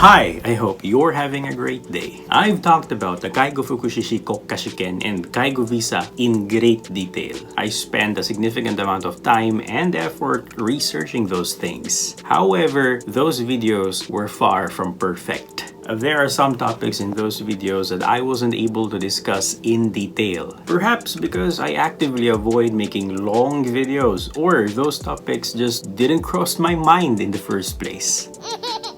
Hi, I hope you're having a great day. I've talked about the介護福祉士国家試験 and介護visa in great detail. I spent a significant amount of time and effort researching those things. However, those videos were far from perfect. There are some topics in those videos that I wasn't able to discuss in detail. Perhaps because I actively avoid making long videos, or those topics just didn't cross my mind in the first place.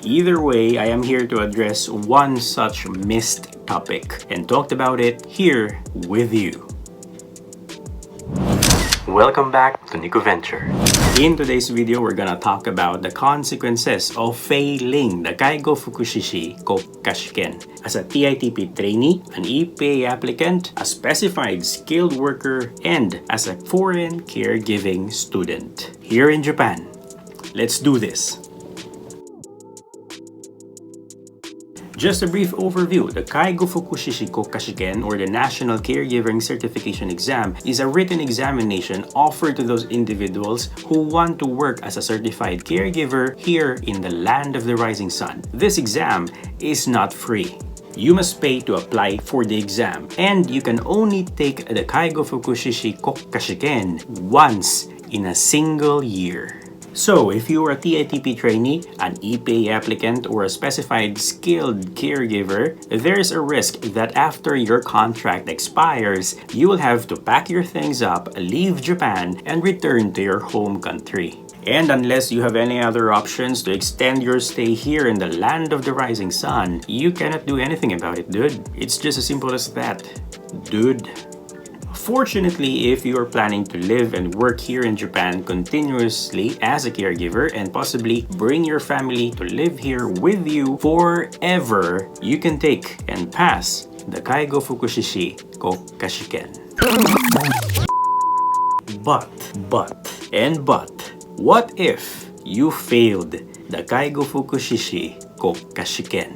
Either way, I am here to address one such missed topic and talked about it here with you. Welcome back to NikkoVenture. In today's video, we're gonna talk about the consequences of failing the 介護福祉士国家試験 as a TITP trainee, an EPA applicant, a specified skilled worker, and as a foreign caregiving student here in Japan. Let's do this. Just a brief overview, the 介護福祉士国家試験 or the National Caregiving Certification Exam is a written examination offered to those individuals who want to work as a certified caregiver here in the land of the rising sun. This exam is not free. You must pay to apply for the exam, and you can only take the 介護福祉士国家試験 once in a single year. So, if you are a TITP trainee, an EPA applicant, or a specified skilled caregiver, there's a risk that after your contract expires, you will have to pack your things up, leave Japan, and return to your home country. And unless you have any other options to extend your stay here in the land of the rising sun, you cannot do anything about it, dude. It's just as simple as that, dude. Fortunately, if you are planning to live and work here in Japan continuously as a caregiver and possibly bring your family to live here with you forever, you can take and pass the 介護福祉士国家試験. But, what if you failed the 介護福祉士国家試験?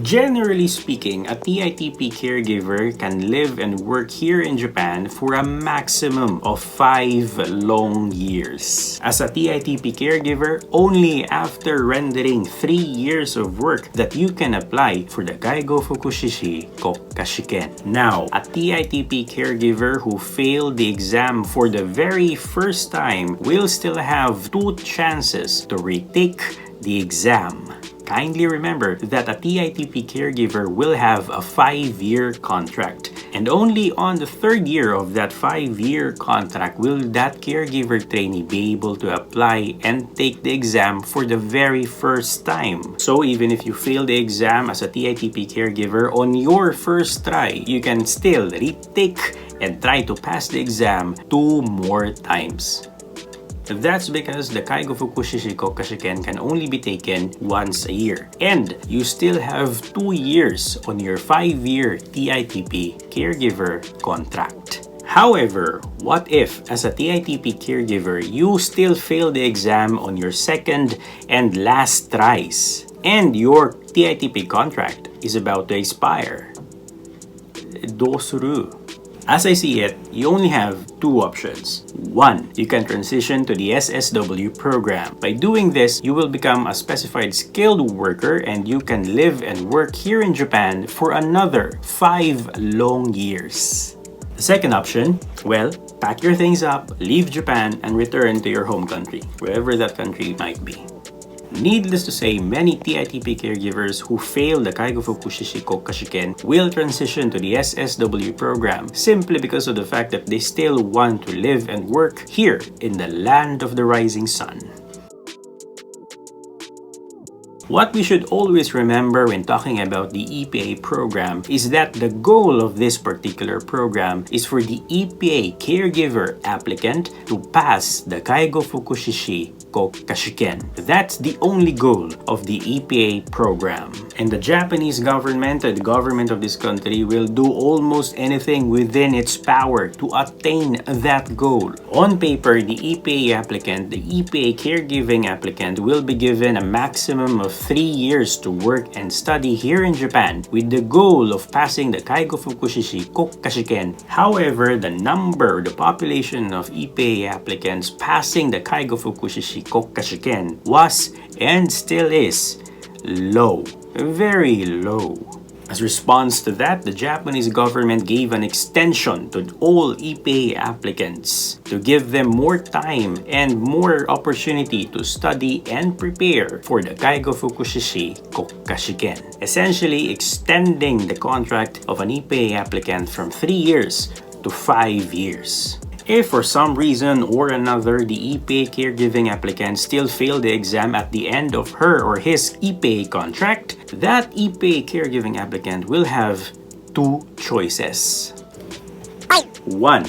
Generally speaking, a TITP caregiver can live and work here in Japan for a maximum of 5 long years. As a TITP caregiver, only after rendering 3 years of work that you can apply for the 介護福祉士国家試験. Now, a TITP caregiver who failed the exam for the very first time will still have 2 chances to retake the exam. Kindly remember that a TITP caregiver will have a 5-year contract, and only on the 3rd year of that 5-year contract will that caregiver trainee be able to apply and take the exam for the very first time. So even if you fail the exam as a TITP caregiver on your first try, you can still retake and try to pass the exam 2 more times. That's because the 介護福祉士国家試験 can only be taken once a year. And you still have 2 years on your 5-year TITP caregiver contract. However, what if, as a TITP caregiver, you still fail the exam on your second and last tries, and your TITP contract is about to expire? どうする? As I see it, you only have 2 options. 1, you can transition to the SSW program. By doing this, you will become a specified skilled worker and you can live and work here in Japan for another 5 long years. The second option, well, pack your things up, leave Japan, and return to your home country, wherever that country might be. Needless to say, many TITP caregivers who fail the 介護福祉士国家試験 will transition to the SSW program simply because of the fact that they still want to live and work here in the land of the rising sun. What we should always remember when talking about the EPA program is that the goal of this particular program is for the EPA Caregiver Applicant to pass the 介護福祉士国家試験. That's the only goal of the EPA program. And the Japanese government and the government of this country will do almost anything within its power to attain that goal. On paper, the EPA applicant, the EPA Caregiving Applicant, will be given a maximum of 3 years to work and study here in Japan with the goal of passing the 介護福祉士国家試験. However, the population of EPA applicants passing the 介護福祉士 Shichi国家試験 was and still is low, very low. As a response to that, the Japanese government gave an extension to all EPA applicants to give them more time and more opportunity to study and prepare for the介護福祉士国家試験, essentially extending the contract of an EPA applicant from 3 years to 5 years. If for some reason or another the EPA caregiving applicant still failed the exam at the end of her or his EPA contract, that EPA caregiving applicant will have 2 choices. 1.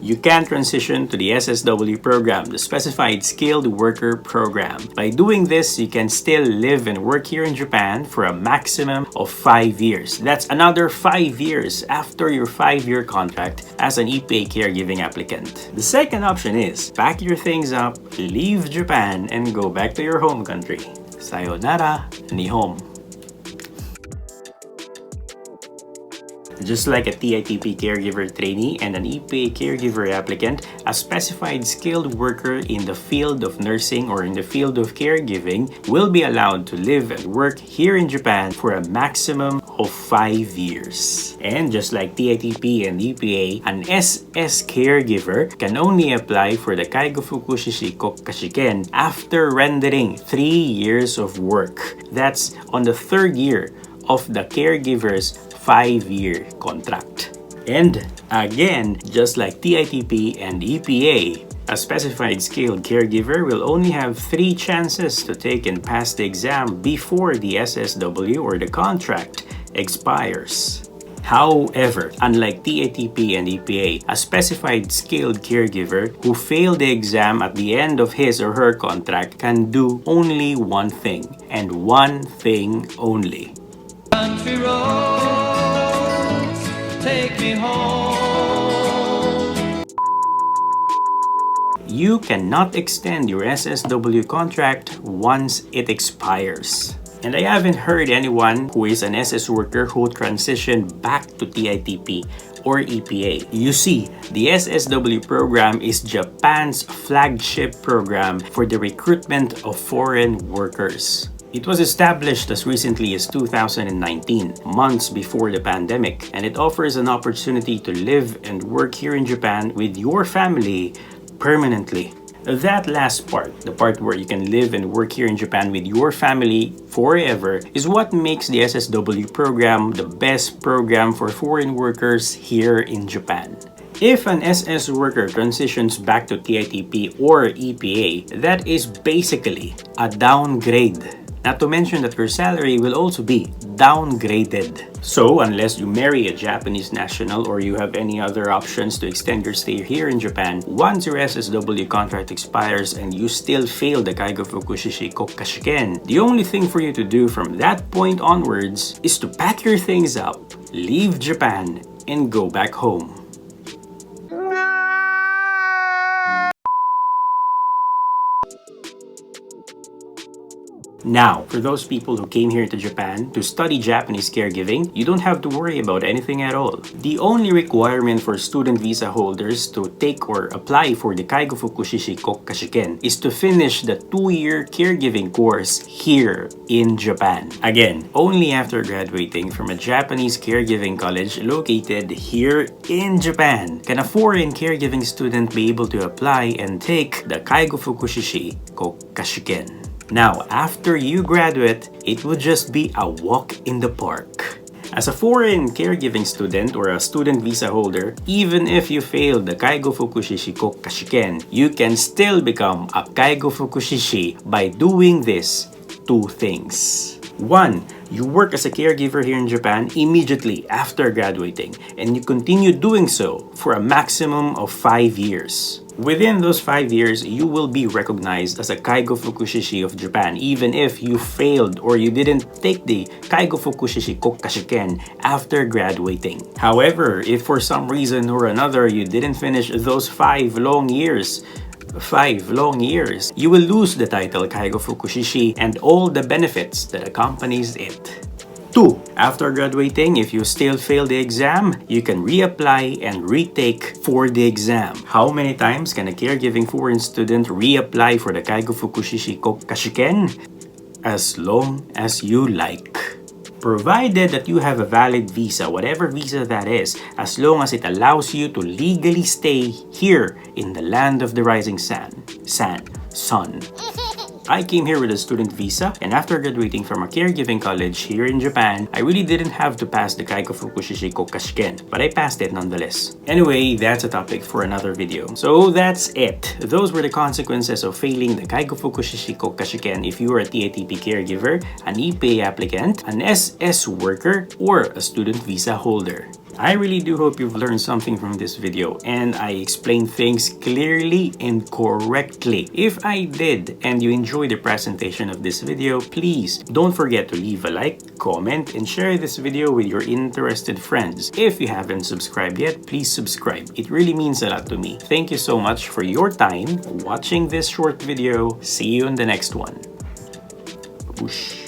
You can transition to the SSW program, the Specified Skilled Worker Program. By doing this, you can still live and work here in Japan for a maximum of 5 years. That's another 5 years after your 5-year contract as an EPA caregiving applicant. The second option is pack your things up, leave Japan, and go back to your home country. Sayonara, Nihon. Just like a TITP Caregiver Trainee and an EPA Caregiver Applicant, a specified skilled worker in the field of nursing or in the field of caregiving will be allowed to live and work here in Japan for a maximum of 5 years. And just like TITP and EPA, an SS caregiver can only apply for the介護福祉士国家試験 after rendering 3 years of work. That's on the 3rd year of the caregiver's 5-year contract. And again, just like TITP and EPA, a specified skilled caregiver will only have 3 chances to take and pass the exam before the SSW or the contract expires. However, unlike TITP and EPA, a specified skilled caregiver who failed the exam at the end of his or her contract can do only one thing, and one thing only. Country roads, take me home. You cannot extend your SSW contract once it expires. And I haven't heard anyone who is an SS worker who transitioned back to TITP or EPA. You see, the SSW program is Japan's flagship program for the recruitment of foreign workers. It was established as recently as 2019, months before the pandemic, and it offers an opportunity to live and work here in Japan with your family permanently. That last part, the part where you can live and work here in Japan with your family forever, is what makes the SSW program the best program for foreign workers here in Japan. If an SS worker transitions back to TITP or EPA, that is basically a downgrade. Not to mention that your salary will also be downgraded. So, unless you marry a Japanese national or you have any other options to extend your stay here in Japan, once your SSW contract expires and you still fail the介護福祉士国家試験, the only thing for you to do from that point onwards is to pack your things up, leave Japan, and go back home. Now, for those people who came here to Japan to study Japanese caregiving, you don't have to worry about anything at all. The only requirement for student visa holders to take or apply for the介護福祉士国家試験 is to finish the 2-year caregiving course here in Japan. Again, only after graduating from a Japanese caregiving college located here in Japan can a foreign caregiving student be able to apply and take the 介護福祉士国家試験. Now, after you graduate, it would just be a walk in the park. As a foreign caregiving student or a student visa holder, even if you failed the 介護福祉士国家試験, you can still become a 介護福祉士 by doing this 2 things. 1. You work as a caregiver here in Japan immediately after graduating, and you continue doing so for a maximum of 5 years. Within those 5 years, you will be recognized as a 介護福祉士 of Japan, even if you failed or you didn't take the 介護福祉士国家試験 after graduating. However, if for some reason or another you didn't finish those 5 long years, you will lose the title 介護福祉士 and all the benefits that accompanies it. 2. After graduating, if you still fail the exam, you can reapply and retake for the exam. How many times can a caregiving foreign student reapply for the介護福祉士国家試験? As long as you like. Provided that you have a valid visa, whatever visa that is, as long as it allows you to legally stay here in the land of the rising sun. I came here with a student visa, and after graduating from a caregiving college here in Japan, I really didn't have to pass the介護福祉士国家試験, but I passed it nonetheless. Anyway, that's a topic for another video. So that's it. Those were the consequences of failing the 介護福祉士国家試験 if you are a TITP caregiver, an EPA applicant, an SS worker, or a student visa holder. I really do hope you've learned something from this video and I explained things clearly and correctly. If I did and you enjoyed the presentation of this video, please don't forget to leave a like, comment, and share this video with your interested friends. If you haven't subscribed yet, please subscribe. It really means a lot to me. Thank you so much for your time watching this short video. See you in the next one. Whoosh.